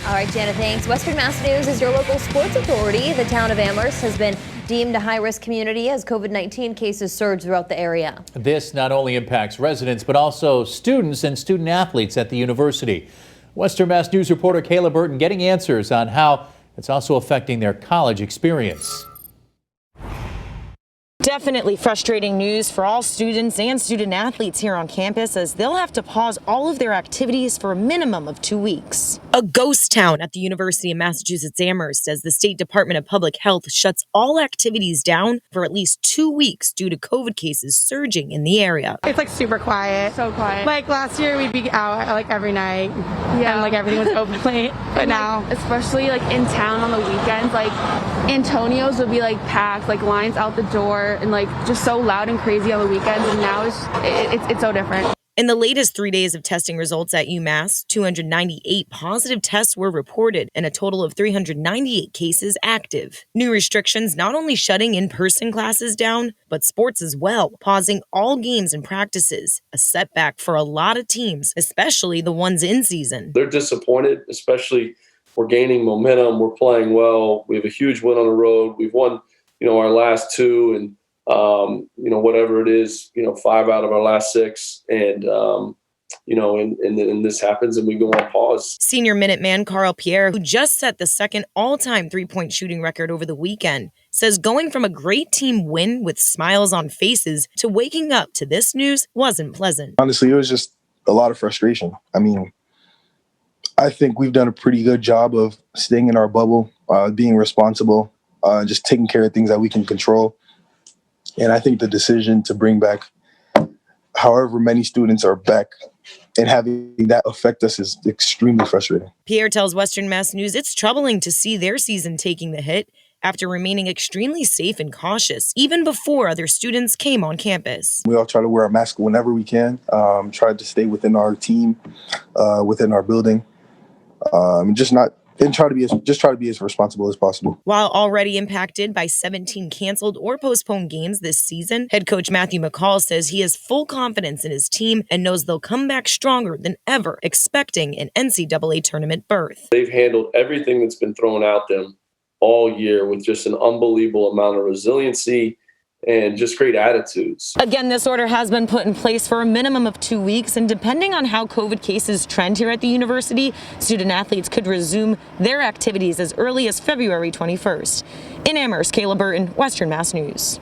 All right, Jana, thanks. Western Mass News is your local sports authority. The town of Amherst has been deemed a high-risk community as COVID-19 cases surge throughout the area. This not only impacts residents, but also students and student athletes at the university. Western Mass News reporter Kayla Burton getting answers on how it's also affecting their college experience. Definitely frustrating news for all students and student athletes here on campus, as they'll have to pause all of their activities for a minimum of 2 weeks. A ghost town at the University of Massachusetts Amherst, as the State Department of Public Health shuts all activities down for at least 2 weeks due to COVID cases surging in the area. It's like super quiet. So quiet. Like last year we'd be out like every night. Yeah. And like everything was open late. But and, now, like, especially like in town on the weekends, like Antonio's would be like packed, like lines out the door, and like just so loud and crazy on the weekends. And now it's so different. In the latest 3 days of testing results at UMass, 298 positive tests were reported and a total of 398 cases active. New restrictions not only shutting in-person classes down, but sports as well, pausing all games and practices. A setback for a lot of teams, especially the ones in season. They're disappointed, especially we're gaining momentum. We're playing well. We have a huge win on the road. We've won, our last two, and whatever it is, 5 out of our last 6. And, and this happens and we go on pause. Senior Minuteman Carl Pierre, who just set the second all-time three-point shooting record over the weekend, says going from a great team win with smiles on faces to waking up to this news wasn't pleasant. Honestly, it was just a lot of frustration. I mean, I think we've done a pretty good job of staying in our bubble, being responsible, just taking care of things that we can control. And I think the decision to bring back however many students are back and having that affect us is extremely frustrating. Pierre tells Western Mass News it's troubling to see their season taking the hit after remaining extremely safe and cautious, even before other students came on campus. We all try to wear a mask whenever we can, try to stay within our team, within our building, try to be as responsible as possible. While already impacted by 17 canceled or postponed games this season, head coach Matthew McCall says he has full confidence in his team and knows they'll come back stronger than ever, expecting an NCAA tournament berth. They've handled everything that's been thrown at them all year with just an unbelievable amount of resiliency and just great attitudes. Again, this order has been put in place for a minimum of 2 weeks, and depending on how COVID cases trend here at the university, student athletes could resume their activities as early as February 21st. In Amherst, Kayla Burton, Western Mass News.